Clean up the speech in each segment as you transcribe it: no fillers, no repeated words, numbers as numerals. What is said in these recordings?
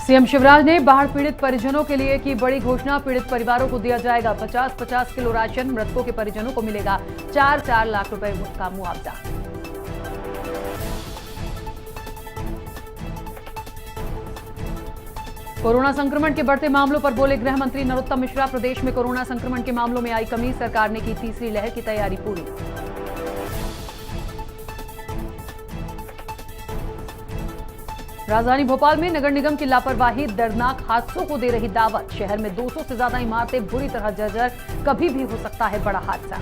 CM Shivraj ने बाढ़ पीड़ित परिजनों के लिए की बड़ी घोषणा। पीड़ित परिवारों को दिया जाएगा 50-50 किलो राशन। मृतकों के परिजनों को मिलेगा 4-4 लाख रुपए का मुआवजा। कोरोना संक्रमण के बढ़ते मामलों पर बोले गृह मंत्री नरोत्तम मिश्रा। प्रदेश में कोरोना संक्रमण के मामलों में आई कमी। सरकार ने की तीसरी लहर की तैयारी पूरी। राजधानी भोपाल में नगर निगम की लापरवाही दर्दनाक हादसों को दे रही दावत। शहर में 200 से ज्यादा इमारतें बुरी तरह जर्जर। कभी भी हो सकता है बड़ा हादसा।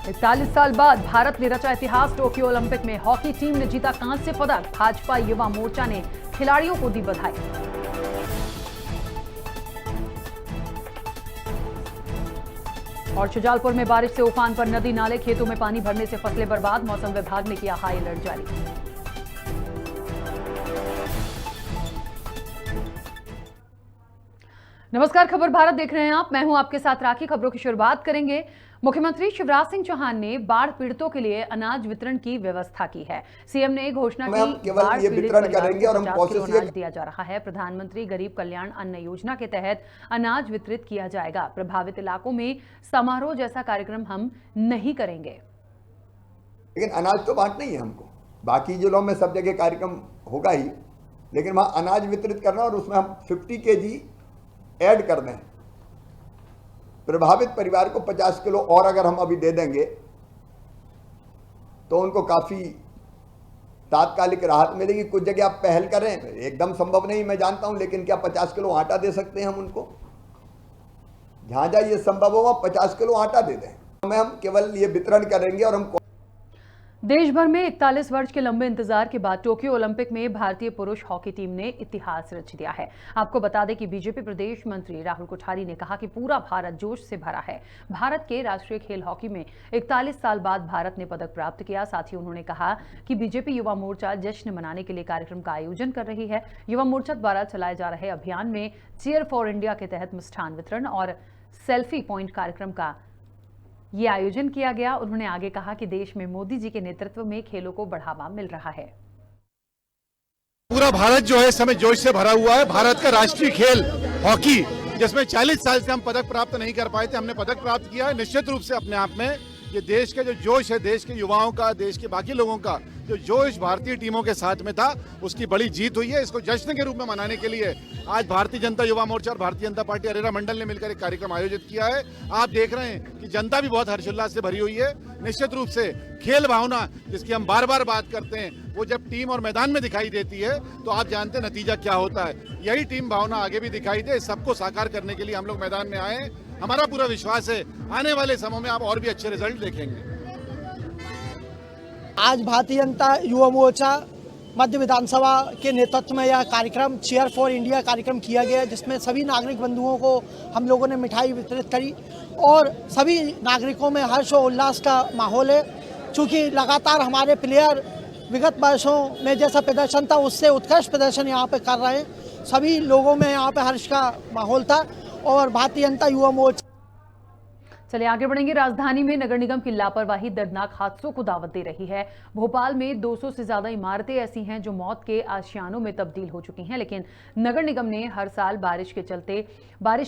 इकतालीस साल बाद भारत ने रचा इतिहास। टोक्यो ओलंपिक में हॉकी टीम ने जीता कांस्य पदक। भाजपा युवा मोर्चा ने खिलाड़ियों को दी बधाई। और शुजालपुर में बारिश से उफान पर नदी नाले। खेतों में पानी भरने से फसलें बर्बाद। मौसम विभाग ने किया हाई अलर्ट जारी। नमस्कार, खबर भारत देख रहे हैं आप। मैं हूं आपके साथ राखी। खबरों की शुरुआत करेंगे। मुख्यमंत्री शिवराज सिंह चौहान ने बाढ़ पीड़ितों के लिए अनाज वितरण की व्यवस्था की है। सीएम ने घोषणा की बाढ़ पीड़ित परिवारों को 50 किलो अनाज दिया जा रहा है। प्रधानमंत्री गरीब कल्याण अन्न योजना के तहत अनाज वितरित किया जाएगा। प्रभावित इलाकों में समारोह जैसा कार्यक्रम हम नहीं करेंगे। लेकिन अनाज तो बांटना ही है हमको। बाकी जिलों में सब जगह कार्यक्रम होगा ही, लेकिन वहां अनाज वितरित करना और उसमें हम 50 kg ऐड कर दें। प्रभावित परिवार को 50 किलो और अगर हम अभी दे देंगे तो उनको काफी तात्कालिक राहत मिलेगी। कुछ जगह आप पहल करें, एकदम संभव नहीं मैं जानता हूं, लेकिन क्या 50 किलो आटा दे सकते हैं हम उनको? जहां जहां ये संभव होगा 50 किलो आटा दे दें। हमें हम केवल ये वितरण करेंगे। और हम देश भर में 41 वर्ष के लंबे इंतजार के बाद टोक्यो ओलंपिक में भारतीय पुरुष हॉकी टीम ने इतिहास रच दिया है। आपको बता दें कि बीजेपी प्रदेश मंत्री राहुल कोठारी ने कहा कि पूरा भारत जोश से भरा है। भारत के राष्ट्रीय खेल हॉकी में 41 साल बाद भारत ने पदक प्राप्त किया। साथ ही उन्होंने कहा कि बीजेपी युवा मोर्चा जश्न मनाने के लिए कार्यक्रम का आयोजन कर रही है। युवा मोर्चा द्वारा चलाए जा रहे अभियान में चीयर फॉर इंडिया के तहत मिष्ठान वितरण और सेल्फी पॉइंट कार्यक्रम का ये आयोजन किया गया। उन्होंने आगे कहा कि देश में मोदी जी के नेतृत्व में खेलों को बढ़ावा मिल रहा है। पूरा भारत जो है इस समय जोश से भरा हुआ है। भारत का राष्ट्रीय खेल हॉकी, जिसमें 40 साल से हम पदक प्राप्त नहीं कर पाए थे, हमने पदक प्राप्त किया है। निश्चित रूप से अपने आप में ये देश का जो जोश है, देश के युवाओं का, देश के बाकी लोगों का जो जोश भारतीय टीमों के साथ में था, उसकी बड़ी जीत हुई है। इसको जश्न के रूप में मनाने के लिए आज भारतीय जनता युवा मोर्चा और भारतीय जनता पार्टी अरेरा मंडल ने मिलकर एक कार्यक्रम आयोजित किया है। आप देख रहे हैं कि जनता भी बहुत हर्षोल्लास से भरी हुई है। निश्चित रूप से खेल भावना, जिसकी हम बार बार बात करते हैं, वो जब टीम और मैदान में दिखाई देती है तो आप जानते हैं नतीजा क्या होता है। यही टीम भावना आगे भी दिखाई दे। सबको साकार करने के लिए हम लोग मैदान में आए। हमारा पूरा विश्वास है आने वाले समय में आप और भी अच्छे रिजल्ट देखेंगे। आज भारतीय जनता युवा मोर्चा मध्य विधानसभा के नेतृत्व में यह कार्यक्रम चीयर फॉर इंडिया कार्यक्रम किया गया, जिसमें सभी नागरिक बंधुओं को हम लोगों ने मिठाई वितरित करी और सभी नागरिकों में हर्ष और उल्लास का माहौल है। चूँकि लगातार हमारे प्लेयर विगत वर्षों में जैसा प्रदर्शन था उससे उत्कृष्ट प्रदर्शन यहाँ पे कर रहे हैं। सभी लोगों में यहाँ पे हर्ष का माहौल था और भारतीय जनता युवा मोर्चा। चलिए आगे बढ़ेंगे। राजधानी में नगर निगम की लापरवाही दर्दनाक हादसों को दावत दे रही है। भोपाल में 200 से ज्यादा इमारतें ऐसी हैं जो मौत के आशियानों में तब्दील हो चुकी हैं, लेकिन नगर निगम ने हर साल बारिश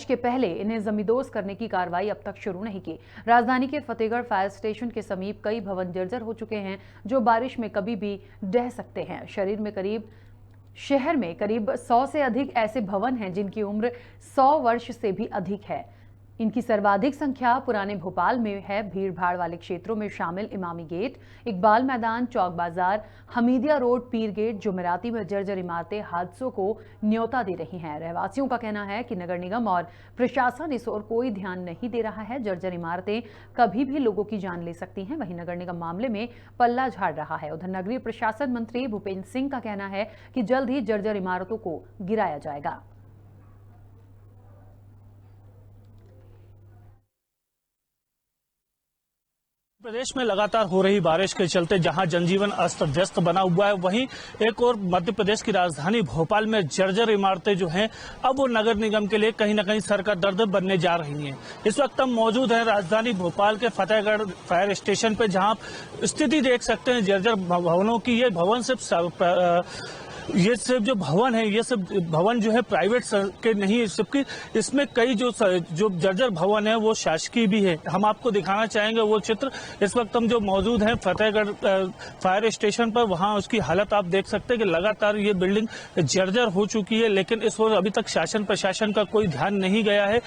के पहले इन्हें जमींदोज करने की कार्रवाई अब तक शुरू नहीं की। राजधानी के फतेहगढ़ फायर स्टेशन के समीप कई भवन जर्जर हो चुके हैं जो बारिश में कभी भी ढह सकते हैं। शहर में करीब 100 से अधिक ऐसे भवन हैं जिनकी उम्र 100 वर्ष से भी अधिक है। इनकी सर्वाधिक संख्या पुराने भोपाल में है। भीड़ भाड़ वाले क्षेत्रों में शामिल इमामी गेट, इकबाल मैदान, चौक बाजार, हमीदिया रोड, पीर गेट, जुमेराती में जर्जर इमारतें हादसों को न्योता दे रही हैं। रहवासियों का कहना है कि नगर निगम और प्रशासन इस ओर कोई ध्यान नहीं दे रहा है। जर्जर इमारतें कभी भी लोगों की जान ले सकती हैं। वहीं नगर निगम मामले में पल्ला झाड़ रहा है। उधर नगरीय प्रशासन मंत्री भूपेंद्र सिंह का कहना है कि जल्द ही जर्जर इमारतों को गिराया जाएगा। प्रदेश में लगातार हो रही बारिश के चलते जहां जनजीवन अस्त व्यस्त बना हुआ है, वहीं एक और मध्य प्रदेश की राजधानी भोपाल में जर्जर इमारतें जो हैं अब वो नगर निगम के लिए कहीं ना कहीं सर का दर्द बनने जा रही हैं। इस वक्त हम मौजूद हैं राजधानी भोपाल के फतेहगढ़ फायर स्टेशन पे, जहां आप स्थिति देख सकते हैं जर्जर भवनों की। ये भवन सिर्फ जो भवन है, ये सब भवन जो है प्राइवेट के नहीं, सबकी इसमें कई जो जर्जर भवन है वो शासकीय भी है। हम आपको दिखाना चाहेंगे वो चित्र। इस वक्त हम जो मौजूद हैं फतेहगढ़ फायर स्टेशन पर, वहां उसकी हालत आप देख सकते हैं कि लगातार ये बिल्डिंग जर्जर हो चुकी है, लेकिन इस ओर अभी तक शासन प्रशासन का कोई ध्यान नहीं गया है।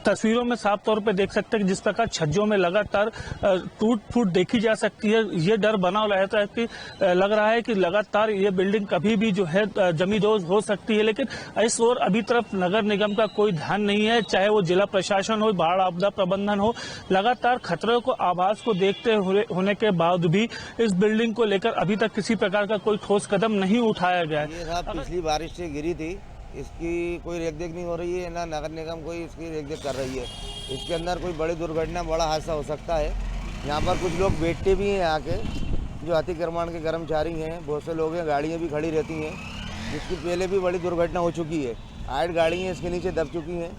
तस्वीरों में साफ तौर पर देख सकते हैं कि जिस प्रकार छज्जों में लगातार टूट फूट देखी जा सकती है। ये डर बना रहता है कि लग रहा है कि लगातार ये बिल्डिंग कभी भी जो है जमींदोज हो सकती है, लेकिन इस ओर अभी तरफ नगर निगम का कोई ध्यान नहीं है, चाहे वो जिला प्रशासन हो, बाढ़ आपदा प्रबंधन हो। लगातार खतरे को आभास को देखते होने के बाद भी इस बिल्डिंग को लेकर अभी तक किसी प्रकार का कोई ठोस कदम नहीं उठाया गया है। ये साहब पिछली बारिश से गिरी थी, इसकी कोई रेखदेख नहीं हो रही है, ना नगर निगम कोई इसकी रेखदेख कर रही है। इसके अंदर कोई बड़ी दुर्घटना, बड़ा हादसा हो सकता है। यहाँ पर कुछ लोग बैठते भी हैं आके, जो अतिक्रमण के कर्मचारी हैं, बहुत से लोग हैं, गाड़ियाँ भी खड़ी रहती हैं, जिसकी पहले भी बड़ी दुर्घटना हो चुकी है। 8 गाड़ियाँ इसके नीचे दब चुकी हैं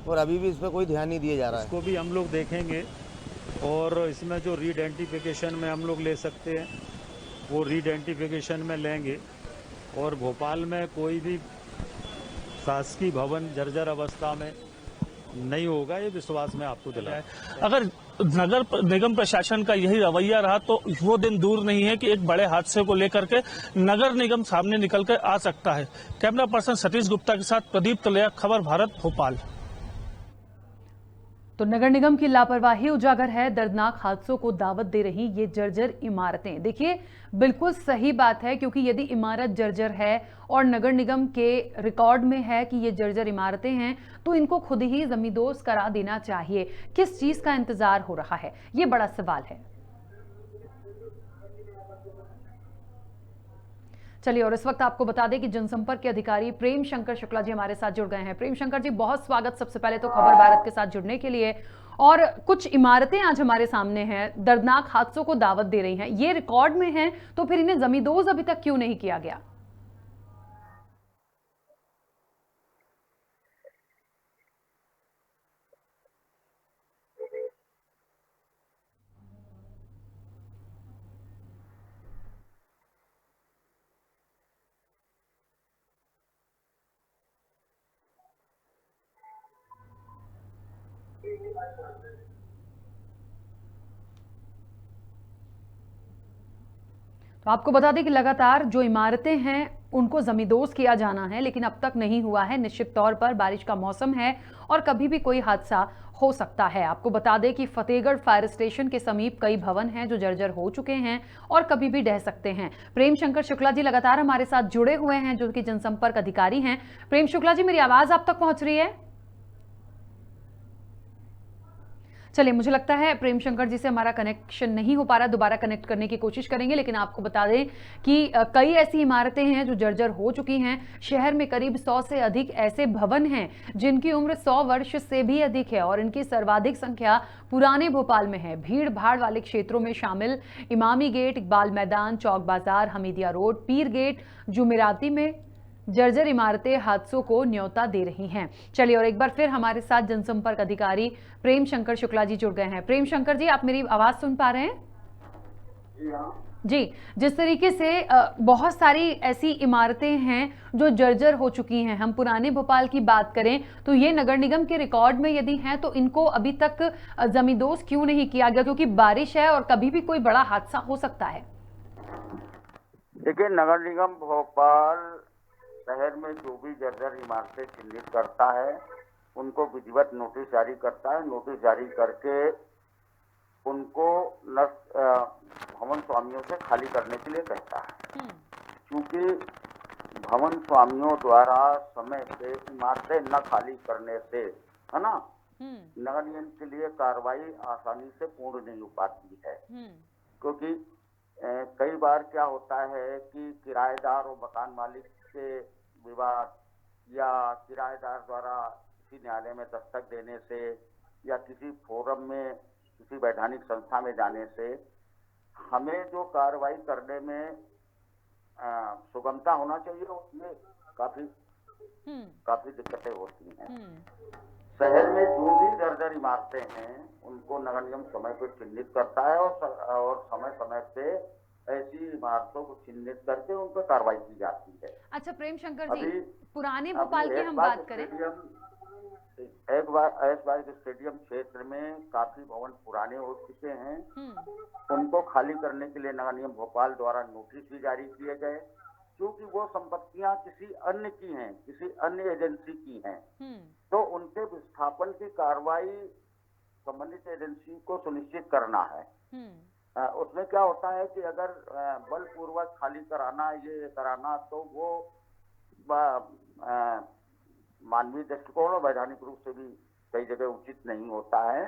और अभी भी इस पर कोई ध्यान नहीं दिया जा रहा है। इसको भी हम लोग देखेंगे और इसमें जो रीडेंटिफिकेशन में हम लोग ले सकते हैं वो रीडेंटिफिकेशन में लेंगे। और भोपाल में कोई भी शासकीय भवन जर्जर अवस्था में नहीं होगा, ये विश्वास में आपको दिलाया। अगर नगर निगम प्रशासन का यही रवैया रहा तो वो दिन दूर नहीं है कि एक बड़े हादसे को लेकर के नगर निगम सामने निकल कर आ सकता है। कैमरा पर्सन सतीश गुप्ता के साथ प्रदीप तलैया, खबर भारत, भोपाल। तो नगर निगम की लापरवाही उजागर है, दर्दनाक हादसों को दावत दे रही ये जर्जर इमारतें। देखिए, बिल्कुल सही बात है, क्योंकि यदि इमारत जर्जर है और नगर निगम के रिकॉर्ड में है कि ये जर्जर इमारतें हैं, तो इनको खुद ही जमींदोज करा देना चाहिए। किस चीज का इंतजार हो रहा है, ये बड़ा सवाल है। चलिए, और इस वक्त आपको बता दें कि जनसंपर्क के अधिकारी प्रेम शंकर शुक्ला जी हमारे साथ जुड़ गए हैं। प्रेम शंकर जी, बहुत स्वागत सबसे पहले तो खबर भारत के साथ जुड़ने के लिए। और कुछ इमारतें आज हमारे सामने हैं, दर्दनाक हादसों को दावत दे रही हैं, ये रिकॉर्ड में हैं, तो फिर इन्हें जमींदोज अभी तक क्यों नहीं किया गया? तो आपको बता दें कि लगातार जो इमारतें हैं उनको जमींदोज किया जाना है, लेकिन अब तक नहीं हुआ है। निश्चित तौर पर बारिश का मौसम है और कभी भी कोई हादसा हो सकता है। आपको बता दें कि फतेहगढ़ फायर स्टेशन के समीप कई भवन हैं जो जर्जर हो चुके हैं और कभी भी ढह सकते हैं। प्रेम शंकर शुक्ला जी लगातार हमारे साथ जुड़े हुए हैं, जो कि जनसंपर्क अधिकारी हैं। प्रेम शुक्ला जी, मेरी आवाज आप तक पहुंच रही है? चलिए, मुझे लगता है प्रेम शंकर जी से हमारा कनेक्शन नहीं हो पा रहा, दोबारा कनेक्ट करने की कोशिश करेंगे। लेकिन आपको बता दें कि कई ऐसी इमारतें हैं जो जर्जर हो चुकी हैं। शहर में करीब 100 से अधिक ऐसे भवन हैं जिनकी उम्र 100 वर्ष से भी अधिक है और इनकी सर्वाधिक संख्या पुराने भोपाल में है। भीड़ भाड़ वाले क्षेत्रों में शामिल इमामी गेट, इकबाल मैदान, चौक बाजार, हमीदिया रोड, पीर गेट, जुमेराती में जर्जर इमारतें हादसों को न्योता दे रही हैं। चलिए, और एक बार फिर हमारे साथ जनसंपर्क अधिकारी प्रेम शंकर शुक्ला जी जुड़ गए हैं। प्रेम शंकर जी, आप मेरी आवाज सुन पा रहे हैं? जी, जिस तरीके से बहुत सारी ऐसी इमारतें हैं जो जर्जर हो चुकी हैं, हम पुराने भोपाल की बात करें तो ये नगर निगम के रिकॉर्ड में यदि हैं तो इनको अभी तक जमींदोज क्यों नहीं किया गया? क्योंकि बारिश है और कभी भी कोई बड़ा हादसा हो सकता है। देखिए, नगर निगम भोपाल शहर में जो भी जर्जर इमारतें चिन्हित करता है उनको विधिवत नोटिस जारी करता है। नोटिस जारी करके उनको भवन स्वामियों से खाली करने के लिए कहता है। क्योंकि भवन स्वामियों द्वारा समय से इमारतें न खाली करने से, है ना, नगर निगम के लिए कार्रवाई आसानी से पूर्ण नहीं हो पाती है। क्योंकि कई बार क्या होता है कि किराएदार और मकान मालिक के विवाद या किराएदार द्वारा किसी न्यायालय में दस्तक देने से या किसी फोरम में किसी वैधानिक संस्था में जाने से हमें जो कार्रवाई करने में सुगमता होना चाहिए, उसमें काफी दिक्कतें होती हैं। शहर में जो भी जर्जर इमारतें हैं उनको नगर निगम समय पर चिन्हित करता है और समय समय पे ऐसी इमारतों को चिन्हित करके उन पर कार्रवाई की जाती है। अच्छा प्रेम शंकर जी, पुराने भोपाल की हम बात करें, ऐशबाग स्टेडियम क्षेत्र में काफी भवन पुराने हो चुके हैं, उनको खाली करने के लिए नगर निगम भोपाल द्वारा नोटिस भी जारी किए गए, क्योंकि वो संपत्तियां किसी अन्य की हैं, किसी अन्य एजेंसी की हैं, तो उनके विस्थापन की कार्रवाई संबंधित एजेंसी को सुनिश्चित करना है। उसमें क्या होता है कि अगर बलपूर्वक खाली कराना, ये कराना, तो वो मानवीय दृष्टिकोण और वैधानिक रूप से भी कई जगह उचित नहीं होता है,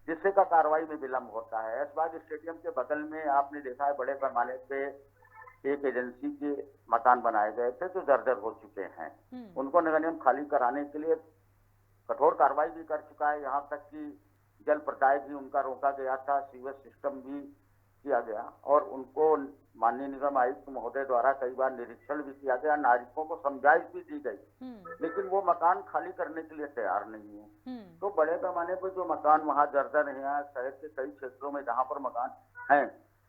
जिससे का कार्रवाई में विलंब होता है। ऐशबाग स्टेडियम के बगल में आपने देखा है बड़े पैमाने पे एक एजेंसी के मकान बनाए गए थे जो जर्जर हो चुके हैं। उनको नगर निगम खाली कराने के लिए कठोर कार्रवाई भी कर चुका है, यहाँ तक कि जल प्रदाय भी उनका रोका गया था, सीवेज सिस्टम भी किया गया और उनको माननीय निगम आयुक्त महोदय द्वारा कई बार निरीक्षण भी किया गया, नागरिकों को समझाइश भी दी गई, लेकिन वो मकान खाली करने के लिए तैयार नहीं है। तो बड़े पैमाने पर जो मकान वहाँ जर्जर हैं, शहर के कई क्षेत्रों में जहाँ पर मकान हैं,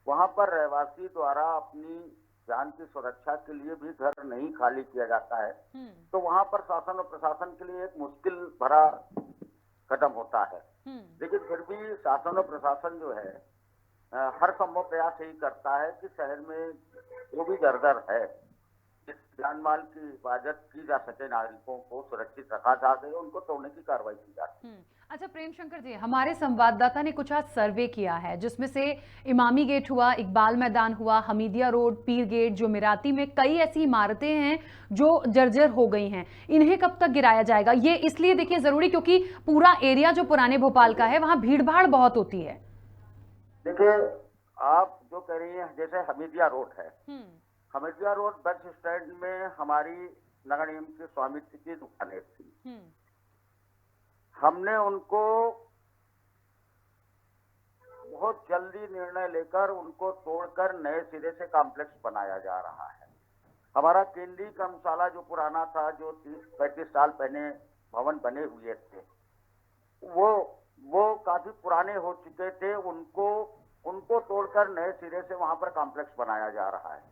वहाँ पर रहवासी द्वारा अपनी जान की सुरक्षा के लिए भी घर नहीं खाली किया जाता है, तो वहाँ पर शासन और प्रशासन के लिए एक मुश्किल भरा कदम होता है। लेकिन फिर भी शासन और प्रशासन जो है हर संभव प्रयास यही करता है कि शहर में जो भी जर्जर है, जिस जान माल की हिफाजत की जा सके, नागरिकों को सुरक्षित रखा जा सके, उनको तोड़ने की कार्रवाई की जाती है। अच्छा प्रेम शंकर जी, हमारे संवाददाता ने कुछ आज सर्वे किया है, जिसमें से इमामी गेट हुआ, इकबाल मैदान हुआ, हमीदिया रोड, पीर गेट, जो मिराती में कई ऐसी इमारतें हैं जो जर्जर हो गई हैं। इन्हें कब तक गिराया जाएगा? ये इसलिए देखिए जरूरी क्योंकि पूरा एरिया जो पुराने भोपाल का है वहां भीड़ भाड़ बहुत होती है। देखिए, आप जो कह रही हैं, जैसे हमीदिया रोड है, हमीदिया रोड बस स्टैंड में हमारी नगर निगम के स्वामित्व की दुकानें थी। हमने उनको बहुत जल्दी निर्णय लेकर उनको तोड़कर नए सिरे से कॉम्प्लेक्स बनाया जा रहा है। हमारा केंद्रीय कर्मशाला जो पुराना था, जो 30-35 साल पहले भवन बने हुए थे, वो काफी पुराने हो चुके थे, उनको तोड़कर नए सिरे से वहां पर कॉम्प्लेक्स बनाया जा रहा है।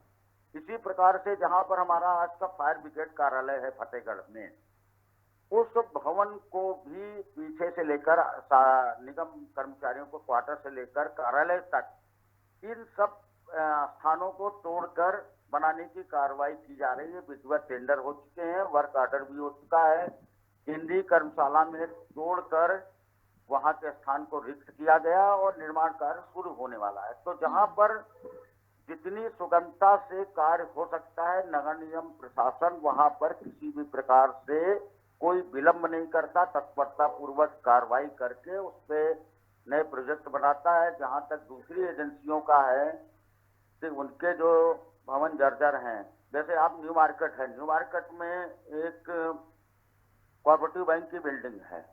इसी प्रकार से जहां पर हमारा आज का फायर ब्रिगेड कार्यालय है फतेहगढ़ में, उस भवन को भी पीछे से लेकर निगम कर्मचारियों को क्वार्टर से लेकर कार्यालय तक, इन सब स्थानों को तोड़कर बनाने की कार्रवाई की जा रही है। विधिवत टेंडर हो चुके हैं, वर्क ऑर्डर भी हो चुका है, केंद्रीय कर्मशाला में तोड़कर वहां के स्थान को रिक्त किया गया और निर्माण कार्य शुरू होने वाला है। तो जहां पर जितनी सुगमता से कार्य हो सकता है, नगर निगम प्रशासन वहां पर किसी भी प्रकार से कोई विलंब नहीं करता, तत्परता पूर्वक कार्रवाई करके उस पर नए प्रोजेक्ट बनाता है। जहां तक दूसरी एजेंसियों का है कि उनके जो भवन जर्जर हैं, जैसे आप न्यू मार्केट है, न्यू मार्केट में एक कोऑपरेटिव बैंक की बिल्डिंग है,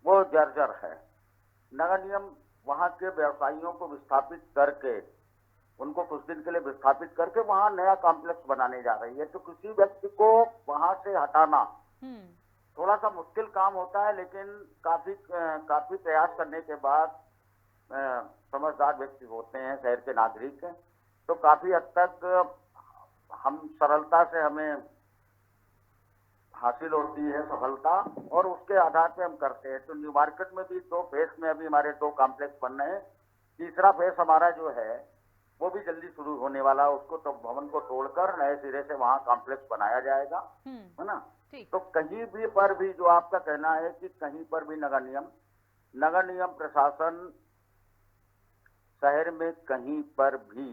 वो जर्जर है। नगर निगम वहां के व्यवसायियों को विस्थापित करके, उनको कुछ दिन के लिए विस्थापित करके वहां नया कॉम्प्लेक्स बनाने जा रही है। तो किसी व्यक्ति को वहां से हटाना थोड़ा सा मुश्किल काम होता है, लेकिन काफी प्रयास करने के बाद समझदार व्यक्ति होते हैं, शहर के नागरिक, तो काफी हद तक हम सरलता से हमें हासिल होती है सफलता, और उसके आधार पे हम करते हैं। तो न्यू मार्केट में भी 2 फेज में अभी हमारे 2 कॉम्प्लेक्स बन रहे हैं। तीसरा फेज हमारा जो है वो भी जल्दी शुरू होने वाला है, उसको तो भवन को तोड़कर नए सिरे से वहां कॉम्प्लेक्स बनाया जाएगा, है ना। तो कहीं भी पर भी जो आपका कहना है कि कहीं पर भी नगर निगम प्रशासन शहर में कहीं पर भी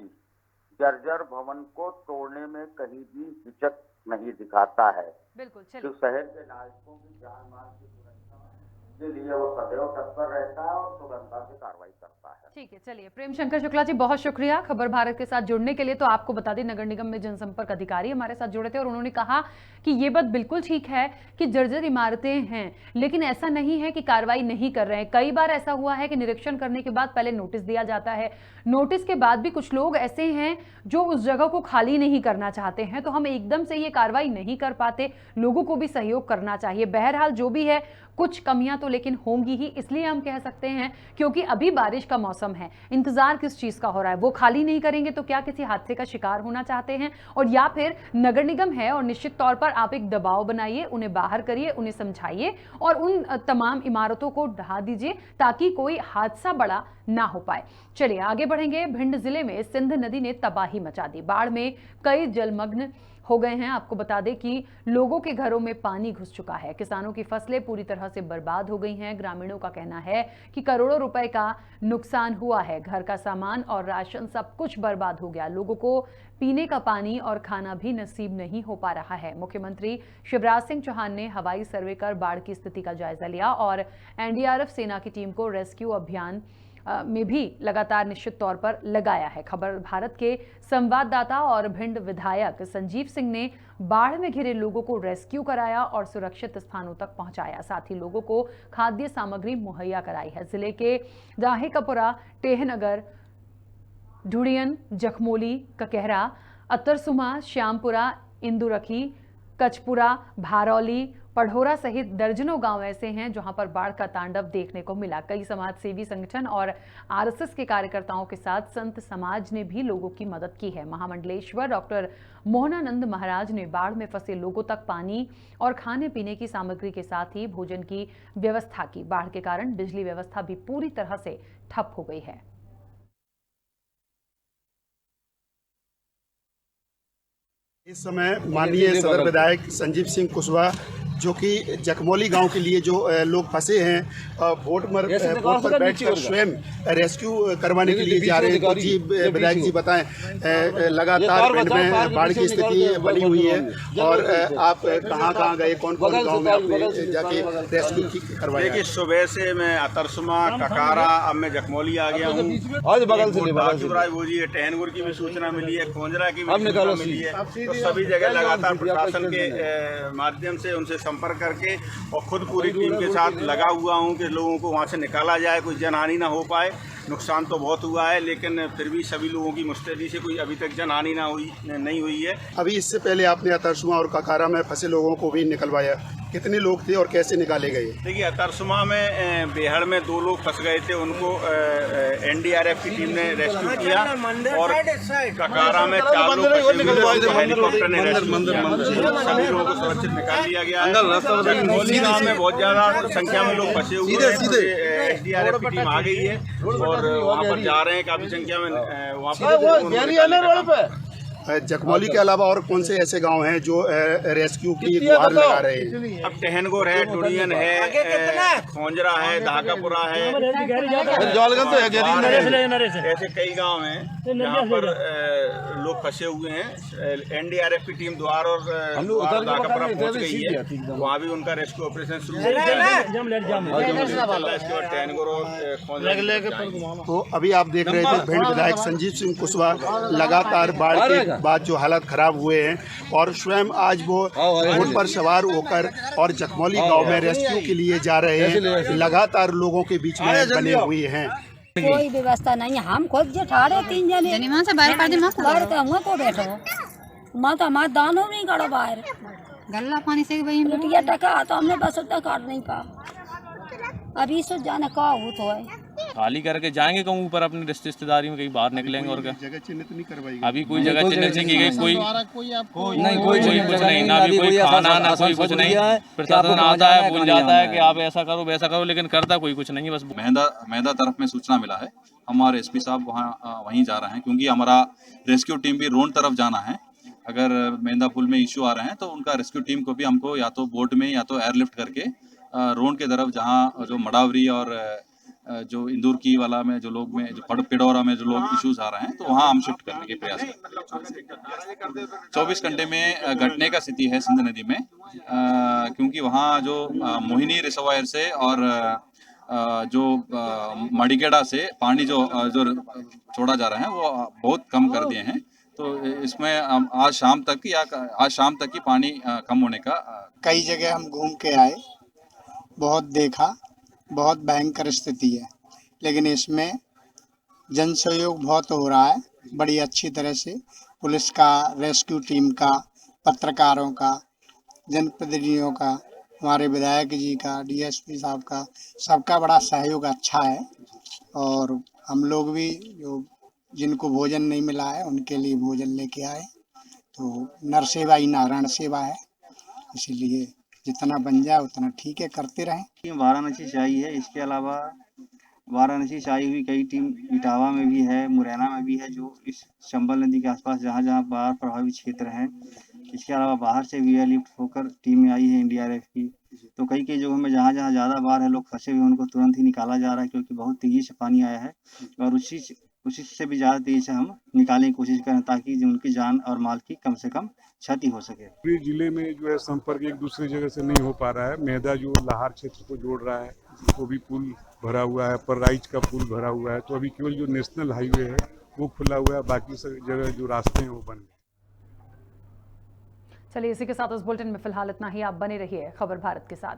जर्जर भवन को तोड़ने में कहीं भी हिचक नहीं दिखाता है। बिल्कुल, तो शहर के नागरिकों की जान माल की सुरक्षा के लिए वो सदैव तत्पर रहता है और सुगमता से कार्रवाई करता है। ठीक है, चलिए प्रेम शंकर शुक्ला जी, बहुत शुक्रिया खबर भारत के साथ जुड़ने के लिए। तो आपको बता दें, नगर निगम में जनसंपर्क अधिकारी हमारे साथ जुड़े थे और उन्होंने कहा कि ये बात बिल्कुल ठीक है कि जर्जर इमारतें हैं, लेकिन ऐसा नहीं है कि कार्रवाई नहीं कर रहे हैं। कई बार ऐसा हुआ है कि निरीक्षण करने के बाद पहले नोटिस दिया जाता है, नोटिस के बाद भी कुछ लोग ऐसे हैं जो उस जगह को खाली नहीं करना चाहते हैं, तो हम एकदम से ये कार्रवाई नहीं कर पाते। लोगों को भी सहयोग करना चाहिए। बहरहाल जो भी है, कुछ कमियां तो लेकिन होंगी ही, इसलिए हम कह सकते हैं क्योंकि अभी बारिश का मौसम है। इंतजार किस चीज का हो रहा है? वो खाली नहीं करेंगे तो क्या किसी हादसे का शिकार होना चाहते हैं? और या फिर नगर निगम है और निश्चित तौर पर आप एक दबाव बनाइए, उन्हें बाहर करिए, उन्हें समझाइए और उन तमाम इमारतों को ढहा दीजिए ताकि कोई हादसा बड़ा ना हो पाए। चलिए आगे बढ़ेंगे। भिंड जिले में सिंध नदी ने तबाही मचा दी। बाढ़ में कई जलमग्न हो गए हैं। आपको बता दें कि लोगों के घरों में पानी घुस चुका है। किसानों की फसलें पूरी तरह से बर्बाद हो गई हैं। ग्रामीणों का कहना है कि करोड़ों रुपए का नुकसान हुआ है। घर का सामान और राशन सब कुछ बर्बाद हो गया। लोगों को पीने का पानी और खाना भी नसीब नहीं हो पा रहा है। मुख्यमंत्री शिवराज सिंह चौहान ने हवाई सर्वे कर बाढ़ की स्थिति का जायजा लिया और एनडीआरएफ सेना की टीम को रेस्क्यू अभियान में भी लगातार निश्चित तौर पर लगाया है। खबर भारत के संवाददाता और भिंड विधायक संजीव सिंह ने बाढ़ में घिरे लोगों को रेस्क्यू कराया और सुरक्षित स्थानों तक पहुंचाया। साथ ही लोगों को खाद्य सामग्री मुहैया कराई है। जिले के जाहिकपुरा, टेहनगर, ढुड़ियन, जखमोली, ककहरा, अतरसुमा, श्यामपुरा, इंदुरखी, कचपुरा, भारौली, पढ़ोरा सहित दर्जनों गांव ऐसे हैं जहां पर बाढ़ का तांडव देखने को मिला। कई समाज सेवी संगठन और आरएसएस के कार्यकर्ताओं के साथ संत समाज ने भी लोगों की मदद की है। महामंडलेश्वर डॉक्टर मोहनानंद महाराज ने बाढ़ में फंसे लोगों तक पानी और खाने पीने की सामग्री के साथ ही भोजन की व्यवस्था की। बाढ़ के कारण बिजली व्यवस्था भी पूरी तरह से ठप हो गई है। इस समय माननीय सदर विधायक संजीव सिंह कुशवाहा जो कि जखमौली गांव के लिए जो लोग फंसे हैं, बोट पर बैठकर स्वयं रेस्क्यू करवाने के लिए जा रहे हैं। तो जी विधायक जी बताएं, लगातार भिंड में बाढ़ की स्थिति बनी हुई है और आप कहां गए, कौन कौन गांव में आपने जाके रेस्क्यू करवाया? देखिए, सुबह से मैं अतरसुमा, ककारा, अब मैं जखमौली आ गया हूँ। वो जी टहनगुर की भी सूचना मिली है, खोंजरा की भी सूचना मिली है। तो सभी जगह लगातार प्रशासन के माध्यम से उनसे संपर्क करके और खुद पूरी टीम के साथ लगा हुआ हूं कि लोगों को वहां से निकाला जाए, कोई जनहानि ना हो पाए। नुकसान तो बहुत हुआ है, लेकिन फिर भी सभी लोगों की मुस्तैदी से कोई अभी तक जनहानि नहीं हुई है। अभी इससे पहले आपने अतरसुमा और ककारा में फंसे लोगों को भी निकलवाया, कितने लोग थे और कैसे निकाले गए? देखिए, अतरसुमा में बेहड़ में 2 लोग फंस गए थे, उनको एनडीआरएफ की टीम ने रेस्क्यू किया और ककारा में 4 लोग हेलीकॉप्टर ने रेस्क्यू किया। सभी लोगों को सुरक्षित निकाल लिया गया है। जखमौली गांव में बहुत ज्यादा संख्या में लोग फंसे हुए हैं। एनडीआरएफ की टीम आ गई है और वहाँ पर जा रहे हैं काफी संख्या में। वहाँ पर जखमौली के अलावा और कौन से ऐसे गांव हैं जो रेस्क्यू की गुहार लगा रहे हैं? अब टहनगोर है, टुड़ियन है, खोंजरा है, धाकापुरा है, ऐसे कई गांव हैं जहाँ पर लोग फंसे हुए हैं। एनडीआरएफ की टीम द्वार और धाकापुरा पहुँच गई है, वहाँ भी उनका रेस्क्यू ऑपरेशन शुरू हो गया है। इसके बाद टहनगोर और खोंजरा। तो अभी आप देख रहे थे भिंड विधायक संजीव सिंह कुशवाहा लगातार बाढ़ के बाद जो हालत खराब हुए हैं और स्वयं आज वो बोट पर सवार होकर और जखमौली गांव में रेस्क्यू के लिए जा रहे हैं। लगातार लोगों के बीच में बने हुए हैं। कोई व्यवस्था नहीं, हम खुद जो ठाड़े 3 जने से बाहर को बैठो मत हमारे दानों नहीं करो बाहर गल्ला पानी से लुटिया टका तो हमने बस उतना काट नहीं पा। अभी सो जाने का हो तो है खाली करके जाएंगे कहूँ ऊपर अपनी रिश्तेदारी में कहीं बाहर निकलेंगे और क्या जगह चिन्हित नहीं करवाई? अभी कोई जगह चिन्हित नहीं की गई, कोई कुछ नहीं, ना अभी कोई खाना ना कोई कुछ नहीं। प्रशासन आता है, बोल जाता है कि आप ऐसा करो वैसा करो, लेकिन करता कोई कुछ नहीं। बस मेहंदा तरफ में सूचना मिला है, हमारे एसपी साहब वहीं जा रहे हैं क्योंकि हमारा रेस्क्यू टीम भी रोन तरफ जाना है। अगर मेहंदा पुल में इश्यू आ रहे हैं तो उनका रेस्क्यू टीम को भी हमको या तो बोट में या तो एयरलिफ्ट करके रोन के तरफ जहाँ जो मडावरी और जो इंदौर की वाला में जो लोग में जो पिडौरा में जो लोग इश्यूज आ रहे हैं तो वहाँ हम शिफ्ट करने के प्रयास करते हैं। 24 घंटे में घटने का स्थिति है सिंध नदी में, क्योंकि वहाँ जो मोहिनी रिजर्वायर से और जो मडिकेड़ा से पानी जो छोड़ा जा रहा है वो बहुत कम कर दिए हैं। तो इसमें आज शाम तक की पानी कम होने का कई जगह हम घूम के आए, बहुत देखा, बहुत भयंकर स्थिति है, लेकिन इसमें जन सहयोग बहुत हो रहा है बड़ी अच्छी तरह से। पुलिस का, रेस्क्यू टीम का, पत्रकारों का, जनप्रतिनिधियों का, हमारे विधायक जी का, डीएसपी साहब का, सबका बड़ा सहयोग अच्छा है। और हम लोग भी जो जिनको भोजन नहीं मिला है उनके लिए भोजन लेके आए। तो नर सेवा ही नारायण सेवा है, इसीलिए जितना बन जाए उतना ठीक है, करते रहें। वाराणसी से आई है, इसके अलावा वाराणसी से आई हुई कई टीम इटावा में भी है, मुरैना में भी है, जो इस चंबल नदी के आसपास जहाँ जहाँ बाढ़ प्रभावित क्षेत्र हैं। इसके अलावा बाहर से भी एयरलिफ्ट होकर टीमें आई है एनडीआरएफ की। तो कई जगहों में जहाँ जहाँ ज़्यादा बाढ़ है, लोग फंसे हुए, उनको तुरंत ही निकाला जा रहा है, क्योंकि बहुत तेज़ी से पानी आया है। और उसी से भी ज़्यादा तेज़ी से हम निकालने की कोशिश करें, ताकि उनकी जान और माल की कम से कम क्षति हो सके। पूरे जिले में जो है संपर्क एक दूसरी जगह से नहीं हो पा रहा है। मेहदा जो लाहार क्षेत्र को जोड़ रहा है वो भी पुल भरा हुआ है, परराइच का पुल भरा हुआ है। तो अभी केवल जो नेशनल हाईवे है वो खुला हुआ है, बाकी सब जगह जो रास्ते हैं वो बंद हैं। चलिए, इसी के साथ इस बुलेटिन में फिलहाल इतना ही। आप बने रहिए खबर भारत के साथ।